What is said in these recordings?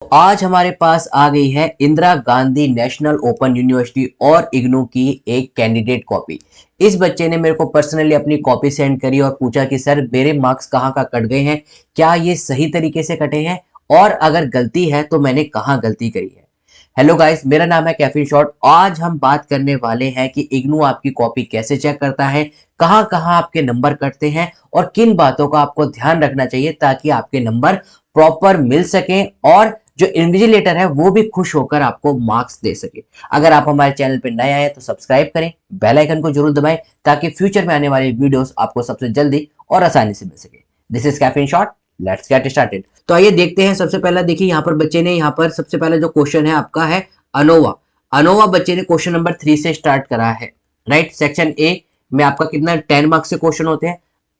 आज हमारे पास आ गई है Indira Gandhi national open university और इग्नू की एक कैंडिडेट कॉपी। इस बच्चे ने मेरे को पर्सनली अपनी कॉपी सेंड करी और पूछा कि सर मेरे मार्क्स कहाँ कट गए हैं, क्या ये सही तरीके से कटे हैं और अगर गलती है तो मैंने कहाँ गलती करी है। हेलो गाइस, मेरा नाम है कैफीन शॉट। आज हम बात करने वाले हैं कि इग्नू आपकी कॉपी कैसे चेक करता है, कहाँ कहाँ आपके नंबर कटते हैं और किन बातों का आपको ध्यान रखना चाहिए ताकि आपके नंबर प्रॉपर मिल सके और जो इन्विजिलेटर है वो भी खुश होकर आपको मार्क्स दे सके। अगर आप हमारे चैनल पे नए आए तो सब्सक्राइब करें, बेल आइकन को जरूर दबाएं ताकि फ्यूचर में आने वाली वीडियोस आपको सबसे जल्दी और आसानी से मिल सके। This is caffeine shot, let's get started. तो आइए देखते हैं। सबसे पहला देखिए, यहाँ पर बच्चे ने यहाँ पर सबसे पहला जो क्वेश्चन है आपका है अनोवा। अनोवा बच्चे ने क्वेश्चन नंबर 3 से स्टार्ट करा है। राइट, सेक्शन ए में आपका कितना 10 मार्क्स से क्वेश्चन होते हैं।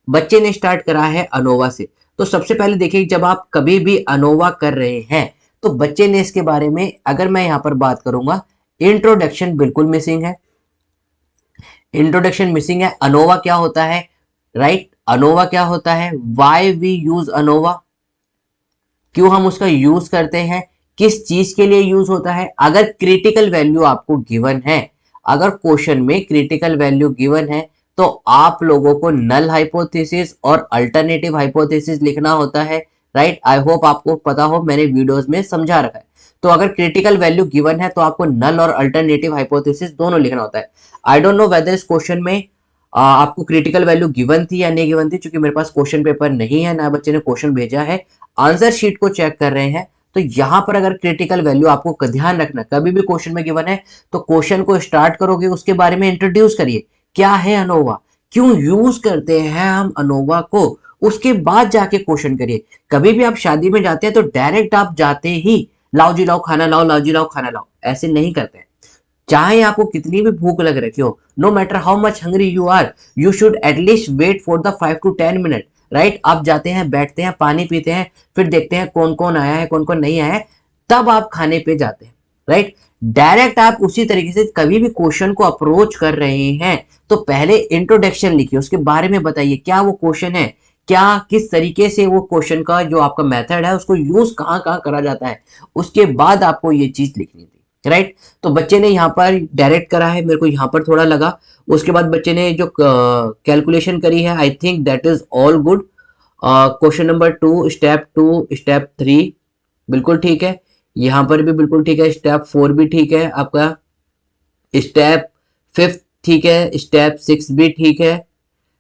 बच्चे ने स्टार्ट करा है अनोवा से। तो सबसे पहले देखिए, जब आप कभी भी अनोवा कर रहे हैं तो बच्चे ने इसके बारे में अगर मैं यहां पर बात करूंगा, इंट्रोडक्शन बिल्कुल मिसिंग है। इंट्रोडक्शन मिसिंग है। अनोवा क्या होता है, राइट, अनोवा क्या होता है, वाई वी यूज अनोवा, क्यों हम उसका यूज करते हैं, किस चीज के लिए यूज होता है। अगर क्रिटिकल वैल्यू आपको गिवन है, अगर क्वेश्चन में क्रिटिकल वैल्यू गिवन है तो आप लोगों को नल हाइपोथेसिस और अल्टरनेटिव हाइपोथेसिस लिखना होता है। राइट, आई होप आपको पता हो, मैंने वीडियोस में समझा रखा है। तो अगर क्रिटिकल वैल्यू गिवन है तो आपको नल और अल्टरनेटिव हाइपोथेसिस दोनों लिखना होता है। आई डोंट नो वेदर इस क्वेश्चन में आपको क्रिटिकल वैल्यू गिवन थी या नहीं गिवन थी, क्योंकि मेरे पास क्वेश्चन पेपर नहीं है, ना बच्चे ने क्वेश्चन भेजा है। आंसर शीट को चेक कर रहे हैं तो यहां पर अगर क्रिटिकल वैल्यू आपको ध्यान रखना, कभी भी क्वेश्चन में गिवन है तो क्वेश्चन को स्टार्ट करोगे उसके बारे में इंट्रोड्यूस करिए, क्या है अनोवा, क्यों यूज करते हैं हम अनोवा को, उसके बाद जाके क्वेश्चन करिए। कभी भी आप शादी में जाते हैं तो डायरेक्ट आप जाते ही लाओ जी लाओ खाना लाओ, लाओ जी लाओ खाना लाओ, ऐसे नहीं करते हैं। चाहे आपको कितनी भी भूख लग रखी हो, no matter how much hungry you are, you should at least wait for the 5 to 10 minute. Right, आप जाते हैं, बैठते हैं, पानी पीते हैं, फिर देखते हैं कौन कौन आया है कौन कौन नहीं आया है, तब आप खाने पे जाते हैं। राइट, डायरेक्ट आप उसी तरीके से कभी भी क्वेश्चन को अप्रोच कर रहे हैं तो पहले इंट्रोडक्शन लिखिए, उसके बारे में बताइए क्या वो क्वेश्चन है, क्या किस तरीके से वो क्वेश्चन का जो आपका मेथड है उसको यूज कहाँ कहाँ करा जाता है, उसके बाद आपको ये चीज लिखनी थी। राइट, तो बच्चे ने यहाँ पर डायरेक्ट करा है, मेरे को यहाँ पर थोड़ा लगा। उसके बाद बच्चे ने जो कैलकुलेशन करी है, I think that is all good. Question number 2, step 2, step 3 बिल्कुल ठीक है, यहाँ पर भी बिल्कुल ठीक है, स्टेप 4 भी ठीक है आपका, स्टेप 5 ठीक है, स्टेप 6 भी ठीक है,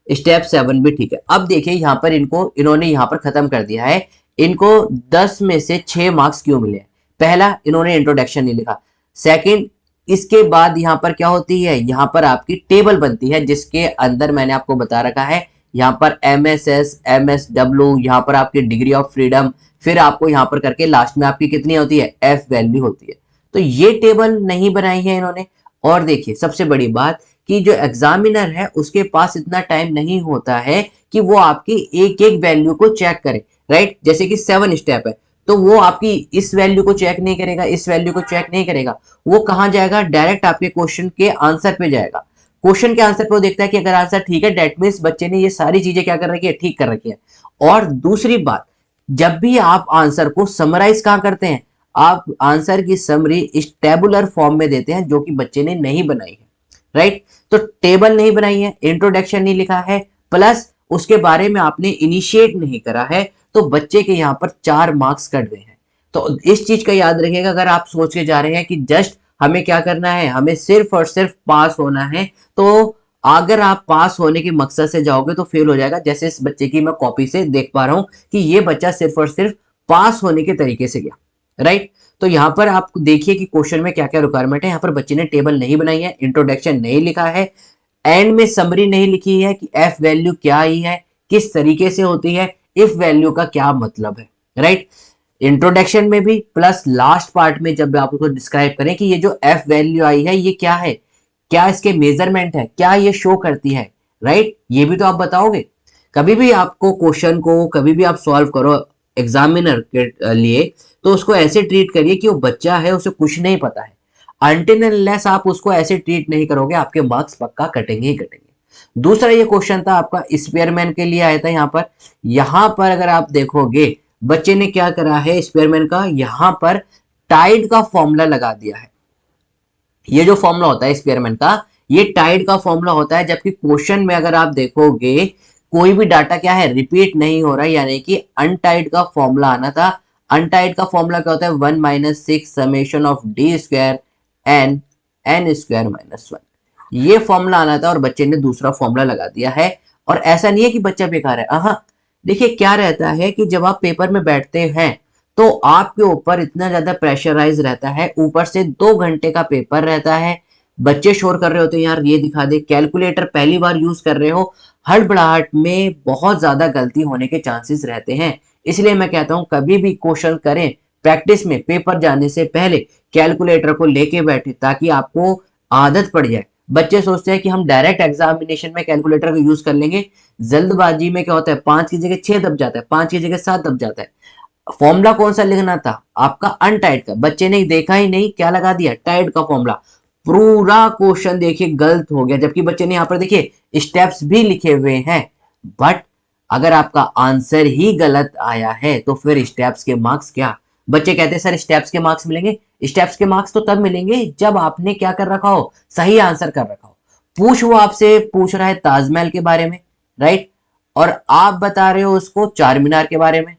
स्टेप 7 भी ठीक है। अब देखिए यहाँ पर इन्होंने यहाँ पर खत्म कर दिया है। इनको 10 में से 6 मार्क्स क्यों मिले? पहला, इन्होंने इंट्रोडक्शन नहीं लिखा। सेकंड, इसके बाद यहाँ पर क्या होती है, यहाँ पर आपकी टेबल बनती है जिसके अंदर मैंने आपको बता रखा है, यहाँ पर MSS MSW, यहाँ पर आपकी डिग्री ऑफ फ्रीडम, फिर आपको यहाँ पर करके लास्ट में आपकी कितनी होती है, F वैल्यू होती है। तो ये टेबल नहीं बनाई है इन्होंने। और देखिए सबसे बड़ी बात कि जो एग्जामिनर है उसके पास इतना टाइम नहीं होता है कि वो आपकी एक एक वैल्यू को चेक करे। राइट, जैसे कि 7 स्टेप है तो वो आपकी इस वैल्यू को चेक नहीं करेगा, इस वैल्यू को चेक नहीं करेगा, वो कहां जाएगा, डायरेक्ट आपके क्वेश्चन के आंसर पे जाएगा। क्वेश्चन के आंसर पे वो देखता है कि अगर आंसर ठीक है, डेट मीन्स बच्चे ने ये सारी चीजें क्या कर रखी है, ठीक कर रखी है। और दूसरी बात, जब भी आप आंसर को समराइज कहां करते हैं, आप आंसर की समरी इस टेबुलर फॉर्म में देते हैं जो कि बच्चे ने नहीं बनाई है। राइट, तो टेबल नहीं बनाई है, इंट्रोडक्शन नहीं लिखा है, प्लस उसके बारे में आपने इनिशिएट नहीं करा है, तो बच्चे के यहाँ पर 4 मार्क्स कट गए हैं। तो इस चीज का याद रखिएगा, अगर आप सोच के जा रहे हैं कि जस्ट हमें क्या करना है, हमें सिर्फ और सिर्फ पास होना है, तो अगर आप पास होने के मकसद से जाओगे तो फेल हो जाएगा। जैसे इस बच्चे की मैं कॉपी से देख पा रहा हूं कि ये बच्चा सिर्फ और सिर्फ पास होने के तरीके से गया। राइट, तो यहाँ पर आप देखिए कि क्वेश्चन में क्या क्या रिक्वायरमेंट है। यहाँ पर बच्चे ने टेबल नहीं बनाई है, इंट्रोडक्शन नहीं लिखा है, एंड में समरी नहीं लिखी है कि एफ वैल्यू क्या ही है, किस तरीके से होती है, इफ वैल्यू का क्या मतलब है। राइट, इंट्रोडक्शन में भी प्लस लास्ट पार्ट में जब आप उसको डिस्क्राइब करें कि ये जो एफ वैल्यू आई है ये क्या है, क्या इसके मेजरमेंट है, क्या ये शो करती है। राइट, ये भी तो आप बताओगे। कभी भी आपको क्वेश्चन को कभी भी आप सॉल्व करो एग्जामिनर के लिए, तो उसको ऐसे ट्रीट करिए कि वो बच्चा है, उसे कुछ नहीं पता है। अनटिल अनलेस आप उसको ऐसे ट्रीट नहीं करोगे, आपके मार्क्स पक्का कटेंगे ही कटेंगे। दूसरा ये क्वेश्चन था आपका स्पेयरमैन के लिए आया था। यहाँ पर अगर आप देखोगे बच्चे ने क्या करा है, स्पेयरमैन का यहाँ पर टाइड का फॉर्मूला लगा दिया है। ये जो फॉर्मूला होता है स्पेयरमैन का, ये टाइड का फॉर्मूला होता है, जबकि क्वेश्चन में अगर आप देखोगे कोई भी डाटा क्या है, रिपीट नहीं हो रहा है, यानी कि अनटाइड का फॉर्मूला आना था। अनटाइड का फॉर्मूला क्या होता है, 1 - 6 summation of D square N N square minus 1, ये फॉर्मूला आना था और बच्चे ने दूसरा फॉर्मूला लगा दिया है। और ऐसा नहीं है कि बच्चा बेकार है, हाँ, देखिए क्या रहता है कि जब आप पेपर में बैठते हैं तो आपके ऊपर इतना ज्यादा प्रेशराइज रहता है, ऊपर से 2 घंटे का पेपर रहता है, बच्चे शोर कर रहे होते हैं, यार ये दिखा दे, कैलकुलेटर पहली बार यूज कर रहे हो, हड़बड़ाहट में बहुत ज्यादा गलती होने के चांसेस रहते हैं। इसलिए मैं कहता हूं कभी भी क्वेश्चन करें प्रैक्टिस में, पेपर जाने से पहले कैलकुलेटर को लेके बैठे, ताकि आपको आदत पड़ जाए। बच्चे सोचते हैं कि हम डायरेक्ट एग्जामिनेशन में कैलकुलेटर का यूज कर लेंगे, जल्दबाजी में क्या होता है, 5 की जगह 6 दब जाता है, 5 की जगह 7 दब जाता है। फॉर्मूला कौन सा लिखना था आपका, अनटाइड का, बच्चे ने देखा ही नहीं, क्या लगा दिया, टाइड का फॉर्मूला। पूरा क्वेश्चन देखिए गलत हो गया, जबकि बच्चे ने यहाँ पर देखिए स्टेप्स भी लिखे हुए हैं। बट अगर आपका आंसर ही गलत आया है तो फिर स्टेप्स के मार्क्स क्या। बच्चे कहते हैं सर स्टेप्स के मार्क्स मिलेंगे, स्टेप्स के मार्क्स तो तब मिलेंगे जब आपने क्या कर रखा हो, सही आंसर कर रखा हो। वो आपसे पूछ रहा है ताजमहल के बारे में, राइट, और आप बता रहे हो उसको चार मीनार के बारे में।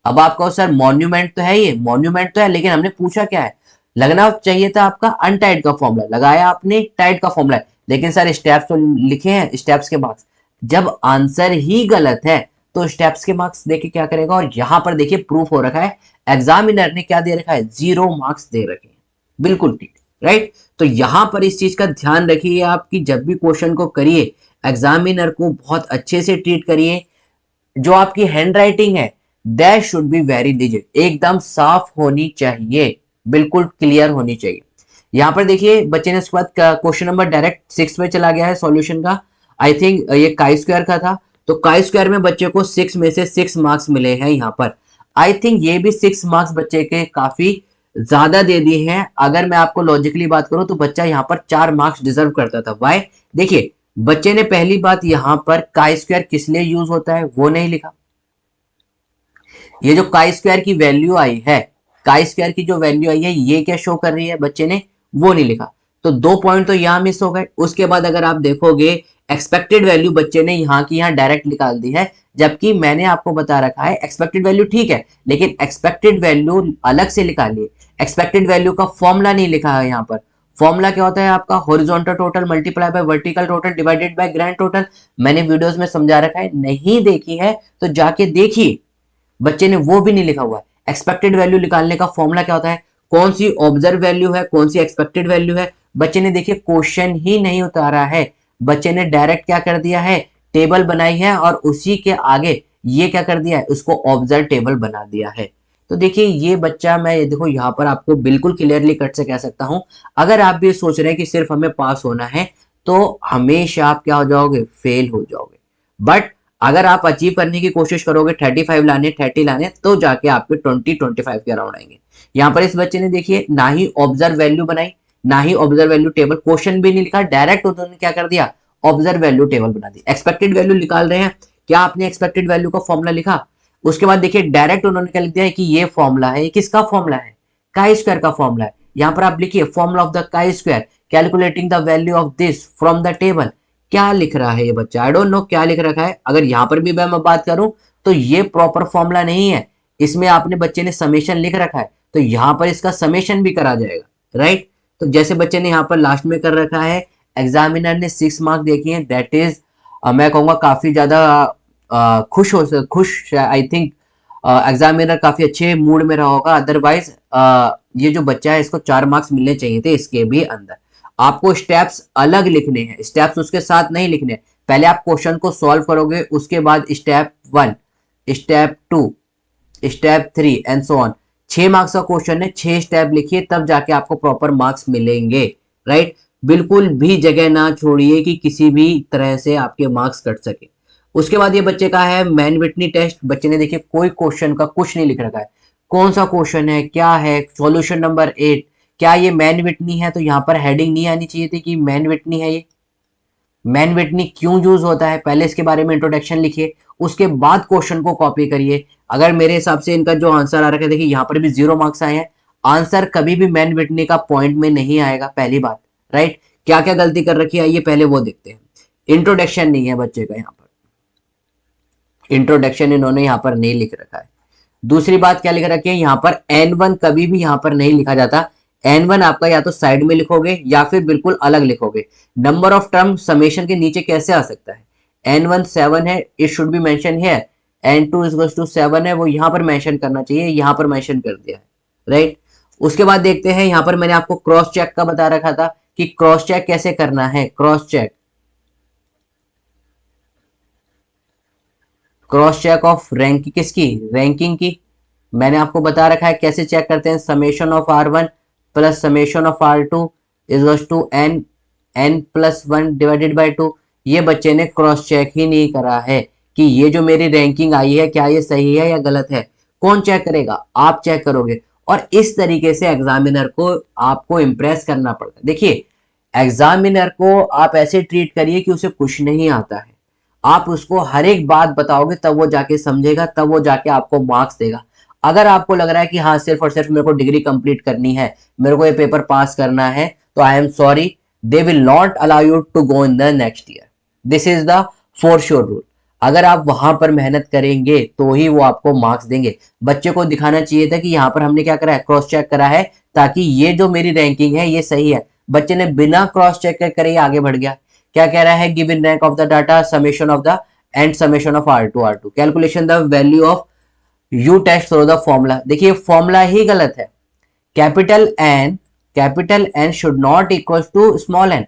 अब आप कहो सर मॉन्यूमेंट तो है, ये मॉन्यूमेंट तो है, लेकिन हमने पूछा क्या है, लगना चाहिए था आपका अनटाइड का फॉर्मूला, लगाया आपने टाइड का फॉर्मूला, लेकिन सर स्टेप्स तो लिखे हैं, स्टेप्स के मार्क्स। जब आंसर ही गलत है तो स्टेप्स के मार्क्स देके क्या करेगा। और यहां पर देखिए प्रूफ हो रखा है, एग्जामिनर ने क्या दे रखा है, 0 मार्क्स दे रखे हैं, बिल्कुल ठीक, राइट। तो यहां पर इस चीज का ध्यान रखिए आप कि जब भी क्वेश्चन को करिए, एग्जामिनर को बहुत अच्छे से ट्रीट करिए। जो आपकी हैंड राइटिंग है that should be very digit, एकदम साफ होनी चाहिए, बिल्कुल क्लियर होनी चाहिए। यहाँ पर देखिए बच्चे ने उसके बाद क्वेश्चन नंबर डायरेक्ट 6 में चला गया है सॉल्यूशन का। आई थिंक ये काई स्क्वायर का था, तो काई स्क्वायर में बच्चे को 6 में से 6 मार्क्स मिले हैं यहाँ पर। आई थिंक ये भी 6 मार्क्स बच्चे के काफी ज्यादा दे दिए हैं। अगर मैं आपको लॉजिकली बात करूं तो बच्चा यहाँ पर 4 मार्क्स डिजर्व करता था। वाई, देखिए बच्चे ने पहली बात यहाँ पर काई स्क्वायर किस लिए यूज होता है वो नहीं लिखा। ये जो काई स्क्वायर की वैल्यू आई है, काई स्क्वायर की जो वैल्यू आई है ये क्या शो कर रही है, बच्चे ने वो नहीं लिखा, तो 2 पॉइंट तो यहाँ मिस हो गए। उसके बाद अगर आप देखोगे एक्सपेक्टेड वैल्यू बच्चे ने यहाँ की यहाँ डायरेक्ट निकाल दी है, जबकि मैंने आपको बता रखा है एक्सपेक्टेड वैल्यू ठीक है, लेकिन एक्सपेक्टेड वैल्यू अलग से निकालिए। एक्सपेक्टेड वैल्यू का फॉर्मूला नहीं लिखा है यहाँ पर। फॉर्मूला क्या होता है आपका, horizontal total multiply by vertical total divided by grand total. मैंने वीडियोस में समझा रखा है, नहीं देखी है तो जाके देखिए, बच्चे ने वो भी नहीं लिखा हुआ है। एक्सपेक्टेड वैल्यू निकालने का फॉर्मूला क्या होता है, कौन सी ऑब्जर्व वैल्यू है, कौन सी एक्सपेक्टेड वैल्यू है। बच्चे ने देखिए क्वेश्चन ही नहीं उतारा है, बच्चे ने डायरेक्ट क्या कर दिया है, टेबल बनाई है और उसी के आगे ये क्या कर दिया है, उसको ऑब्जर्व टेबल बना दिया है। तो देखिए ये बच्चा, मैं देखो यहाँ पर आपको बिल्कुल क्लियरली कट से कह सकता हूं, अगर आप भी सोच रहे हैं कि सिर्फ हमें पास होना है तो हमेशा आप क्या हो जाओगे, फेल हो जाओगे। बट अगर आप अचीव करने की कोशिश करोगे 35 लाने, 30 लाने, तो जाके आपके 20-25 के अराउंड आएंगे। यहाँ पर इस बच्चे ने देखिए ना ही ऑब्जर्व वैल्यू बनाई, ना ही ऑब्जर्व वैल्यू टेबल, क्वेश्चन भी नहीं लिखा, डायरेक्ट उन्होंने क्या कर दिया, ऑब्जर्व वैल्यू टेबल बना दी। एक्सपेक्टेड वैल्यू निकाल रहे हैं, क्या आपने एक्सपेक्टेड वैल्यू का फॉर्मूला लिखा, उसके बाद देखिए डायरेक्ट उन्होंने क्या लिख दिया है कि ये फॉर्मूला है, ये किसका फॉर्मूला है, काई स्क्वायर का फॉर्मूला है। यहाँ पर आप लिखिए formula of the chi square calculating the value of this from the table. क्या लिख रहा है ये बच्चा, आई डोंट नो क्या लिख रखा है। अगर यहाँ पर भी मैं बात करूं तो ये प्रॉपर फॉर्मूला नहीं है, इसमें आपने बच्चे ने समेशन लिख रखा है, तो यहाँ पर इसका समेशन भी करा जाएगा, राइट। तो जैसे बच्चे ने यहाँ पर लास्ट में कर रखा है, एग्जामिनर ने 6 मार्क्स देखे हैं, दैट इज मैं कहूंगा काफी ज्यादा खुश आई थिंक एग्जामिनर काफी अच्छे मूड में रहा होगा। अदरवाइज ये जो बच्चा है इसको 4 मार्क्स मिलने चाहिए थे इसके भी अंदर। आपको स्टेप्स अलग लिखने हैं, स्टेप्स उसके साथ नहीं लिखने। पहले आप क्वेश्चन को सॉल्व करोगे, उसके बाद step 1, step 2, step 3 and so on. 6 marks का क्वेश्चन है, 6 स्टेप लिखिए तब जाके आपको प्रॉपर मार्क्स मिलेंगे, राइट। बिल्कुल भी जगह ना छोड़िए कि किसी भी तरह से आपके मार्क्स कट सके। उसके बाद ये बच्चे का है मैन विटनी टेस्ट। बच्चे ने देखिए कोई क्वेश्चन का कुछ नहीं लिख रखा है, कौन सा क्वेश्चन है, क्या है, सॉल्यूशन नंबर 8, क्या ये मैन विटनी है, तो यहाँ पर हेडिंग नहीं आनी चाहिए थी कि मैन विटनी है। ये मैन विटनी क्यों यूज होता है, पहले इसके बारे में इंट्रोडक्शन लिखिए, उसके बाद क्वेश्चन को कॉपी करिए। अगर मेरे हिसाब से इनका जो आंसर आ रखा है, देखिए यहाँ पर भी 0 मार्क्स आए हैं। आंसर कभी भी मैन विटनी का पॉइंट में नहीं आएगा, पहली बात, राइट। क्या क्या गलती कर रखी है ये पहले वो देखते हैं। इंट्रोडक्शन नहीं है बच्चे का यहाँ पर, इंट्रोडक्शन इन्होंने यहाँ पर नहीं लिख रखा है। दूसरी बात क्या लिख रखी है यहाँ पर, N1 कभी भी यहाँ पर नहीं लिखा जाता। N1 आपका या तो साइड में लिखोगे या फिर बिल्कुल अलग लिखोगे। नंबर ऑफ टर्म समेशन के नीचे कैसे आ सकता है? N1 7 है, it should be mention here. N2 is to 7 है, वो यहाँ पर मेंशन करना चाहिए, यहाँ पर मेंशन कर दिया है, राइट। उसके बाद देखते हैं, यहाँ पर मैंने आपको क्रॉस चेक का बता रखा था कि क्रॉस चेक कैसे करना है। Cross check, cross check of rank किसकी? रैंकिंग की। मैंने आपको बता रखा है कैसे चेक करते हैं। Summation of R1 plus summation of R2 is to n+1 divided by 2। ये बच्चे ने क्रॉस चेक ही नहीं करा है कि ये जो मेरी रैंकिंग आई है क्या ये सही है या गलत है। कौन चेक करेगा? आप चेक करोगे। और इस तरीके से एग्जामिनर को आपको इंप्रेस करना पड़ता है। देखिए, एग्जामिनर को आप ऐसे ट्रीट करिए कि उसे कुछ नहीं आता है। आप उसको हर एक बात बताओगे तब वो जाके समझेगा, तब वो जाके आपको मार्क्स देगा। अगर आपको लग रहा है कि हाँ सिर्फ और सिर्फ मेरे को डिग्री कंप्लीट करनी है, मेरे को ये पेपर पास करना है, तो I am sorry, they will not allow you to go in the next year. This is the for sure rule. अगर आप वहां पर मेहनत करेंगे तो ही वो आपको मार्क्स देंगे। बच्चे को दिखाना चाहिए था कि यहाँ पर हमने क्या करा है, क्रॉस चेक करा है, ताकि ये जो मेरी रैंकिंग है ये सही है। बच्चे ने बिना क्रॉस चेक करे आगे बढ़ गया। क्या कह रहा है? Given rank of the data, summation of the and summation of R2 calculation the value of U test through the formula. देखिए फॉर्मूला ही गलत है। Capital N should not equal to small N.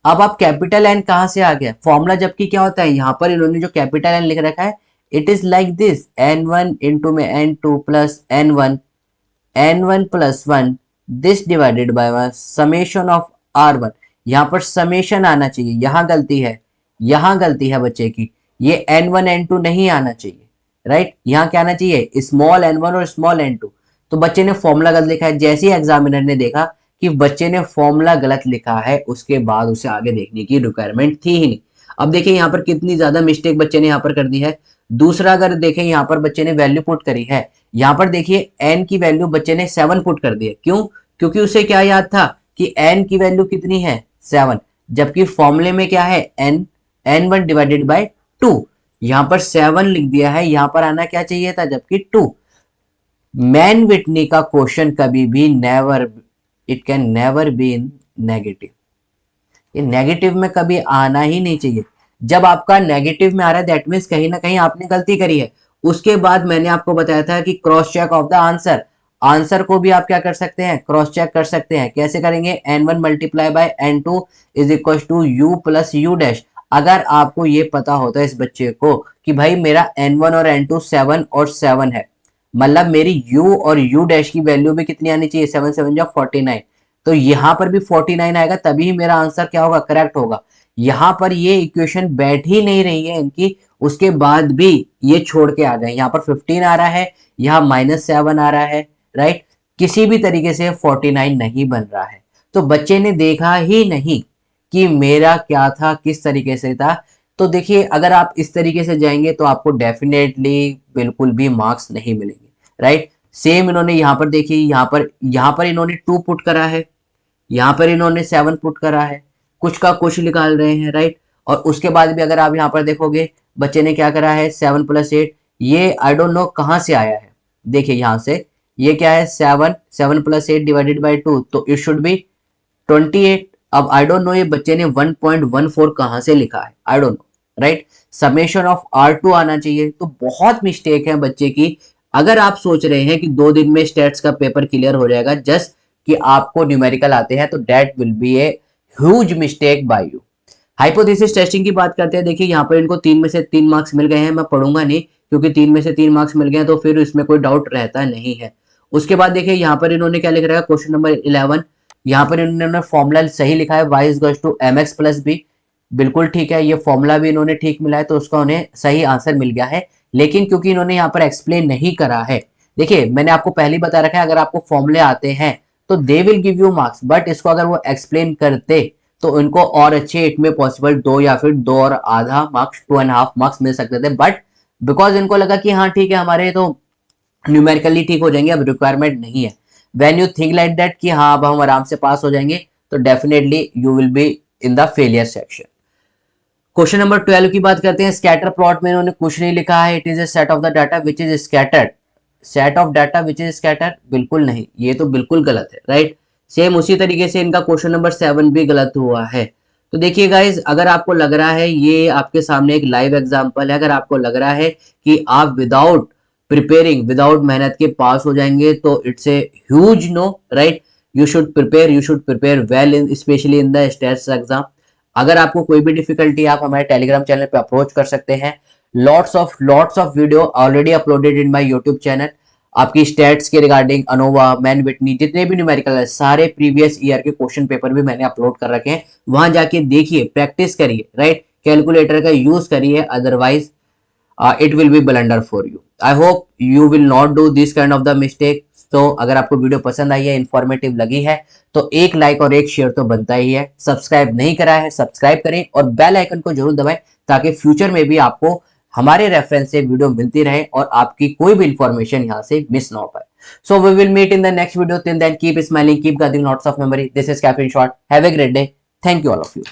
अब आप कैपिटल एन कहां से आ गया? Formula जबकि क्या होता है, यहां पर इन्होंने जो कैपिटल एन लिख रखा है, it is like this, n1 into में n2 plus n1 plus 1 this divided by summation of R1। यहां पर समेशन आना चाहिए, यहां गलती है, यहां गलती है बच्चे की। ये n1 n2 नहीं आना चाहिए, राइट। यहाँ क्या आना चाहिए? स्मॉल n1 और स्मॉल n2। तो बच्चे ने फॉर्मूला गलत लिखा है। जैसे ही एग्जामिनर ने देखा कि बच्चे ने फॉर्मूला गलत लिखा है, उसके बाद उसे आगे देखने की रिक्वायरमेंट थी ही नहीं। अब देखिए यहाँ पर कितनी ज्यादा मिस्टेक बच्चे ने यहाँ पर कर दी है। दूसरा अगर देखें, यहाँ पर बच्चे ने वैल्यू पुट करी है। यहाँ पर देखिए n की वैल्यू बच्चे ने 7 पुट कर दी है। क्यों? क्योंकि उसे क्या याद था कि n की वैल्यू कितनी है? 7। जबकि फॉर्मूले में क्या है? n1 divided by 2। यहां पर 7 लिख दिया है, यहां पर आना क्या चाहिए था? जबकि 2। मैन विटनी का क्वेश्चन कभी भी never, it can never be in negative. ये नेगेटिव में कभी आना ही नहीं चाहिए। जब आपका नेगेटिव में आ रहा है, दैट मीन्स कहीं ना कहीं आपने गलती करी है। उसके बाद मैंने आपको बताया था कि cross check of the answer. Answer को भी आप क्या कर सकते हैं? क्रॉस चेक कर सकते हैं। कैसे करेंगे? n1 multiply by n2 is equal to u plus U dash. अगर आपको ये पता होता है इस बच्चे को कि भाई मेरा n1 और n2 7 और 7 है, मतलब मेरी u और u डैश की वैल्यू भी कितनी आनी चाहिए? 7 7 जा 49। तो यहाँ पर भी 49 आएगा, तभी मेरा आंसर क्या होगा? करेक्ट होगा। यहाँ पर ये इक्वेशन बैठ ही नहीं रही है इनकी, उसके बाद भी ये छोड़ के आ गए। यहाँ पर 15 आ रहा है, यहाँ -7 आ रहा है, राइट। किसी भी तरीके से 49 नहीं बन रहा है। तो बच्चे ने देखा ही नहीं कि मेरा क्या था, किस तरीके से था। तो देखिए, अगर आप इस तरीके से जाएंगे तो आपको डेफिनेटली बिल्कुल भी मार्क्स नहीं मिलेंगे, राइट। सेम इन्होंने यहाँ पर देखिए, यहाँ पर इन्होंने 2 पुट करा है, यहाँ पर इन्होंने 7 पुट करा है, कुछ का कुछ निकाल रहे हैं, राइट। और उसके बाद भी अगर आप यहाँ पर देखोगे, बच्चे ने क्या करा है? 7 + 8। ये आई डोंट नो कहाँ से आया है। देखिए यहाँ से, ये क्या है? 7 + 8 डिवाइडेड बाई 2, तो इट शुड बी 28। अब आई डोंट नो ये बच्चे ने 1.14 कहाँ से लिखा है, I don't know, right. Summation of R2 आना चाहिए। तो बहुत मिस्टेक है बच्चे की। अगर आप सोच रहे हैं कि 2 दिन में स्टेट्स का पेपर क्लियर हो जाएगा जस्ट कि आपको न्यूमेरिकल आते हैं, तो that will be a huge mistake by you. Hypothesis testing की बात करते हैं। देखिए यहाँ पर इनको 3 में से 3 मार्क्स मिल गए हैं। मैं पढ़ूंगा नहीं, क्योंकि 3 में से 3 मार्क्स मिल गए हैं तो फिर इसमें कोई डाउट रहता नहीं है। उसके बाद देखिए यहाँ पर इन्होंने क्या लिख रखा है? Question number 11। यहाँ पर इन्होंने फॉर्मूला सही लिखा है, y is to mx plus B. बिल्कुल ठीक है, ये फॉर्मूला भी इन्होंने ठीक मिला है, तो उसका उन्हें सही आंसर मिल गया है। लेकिन क्योंकि इन्होंने यहाँ पर एक्सप्लेन नहीं करा है, देखिए मैंने आपको पहले बता रखा है, अगर आपको फॉर्मूले आते हैं तो they will give you marks, but इसको अगर वो एक्सप्लेन करते तो इनको और अच्छे, इट में पॉसिबल 2 या फिर 2 और आधा मार्क्स, 2.5 मार्क्स मिल सकते थे। बट बिकॉज इनको लगा कि हाँ ठीक है, हमारे तो न्यूमेरिकली ठीक हो जाएंगे, अब रिक्वायरमेंट नहीं है। When you think like that कि हाँ अब हम आराम से पास हो जाएंगे, तो definitely you will be in the failure section. Question number 12 की बात करते हैं। स्कैटर प्लॉट में इन्होंने कुछ नहीं लिखा है। It is a set of the data which is scattered. Set of data which is scattered, बिल्कुल नहीं, ये तो बिल्कुल गलत है, राइट। सेम उसी तरीके से इनका क्वेश्चन नंबर 7 भी गलत हुआ है। तो देखिए गाइज, अगर आपको लग रहा है, ये आपके सामने एक लाइव एग्जांपल है, अगर आपको लग रहा है कि आप विदाउट प्रिपेयरिंग, विदाउट मेहनत के पास हो जाएंगे, तो it's a huge no, right. You should prepare well in, specially in the states exam. अगर आपको कोई भी डिफिकल्टी, आप हमारे टेलीग्राम चैनल पे अप्रोच कर सकते हैं। Lots of video already uploaded in my YouTube channel. आपकी स्टेट्स के रिगार्डिंग, अनोवा, मैन विटनी, जितने भी न्यूमेरिकल है, सारे प्रीवियस ईयर के क्वेश्चन पेपर भी मैंने अपलोड कर रखे हैं। वहां जाके देखिए, प्रैक्टिस करिए, राइट। कैलकुलेटर का यूज करिए, otherwise it will be blunder for you. I hope you will not do this kind of the mistake. तो अगर आपको वीडियो पसंद आई है, इंफॉर्मेटिव लगी है, तो एक लाइक और एक शेयर तो बनता ही है। सब्सक्राइब नहीं करा है, सब्सक्राइब करें और बेल आइकन को जरूर दबाएं, ताकि फ्यूचर में भी आपको हमारे रेफरेंस से वीडियो मिलती रहे और आपकी कोई भी इंफॉर्मेशन यहाँ से मिस ना हो पाए। So we will meet in the next video. Till then, keep smiling, keep gathering lots of memory. This is Captain Short. Have a great day. Thank you all of you.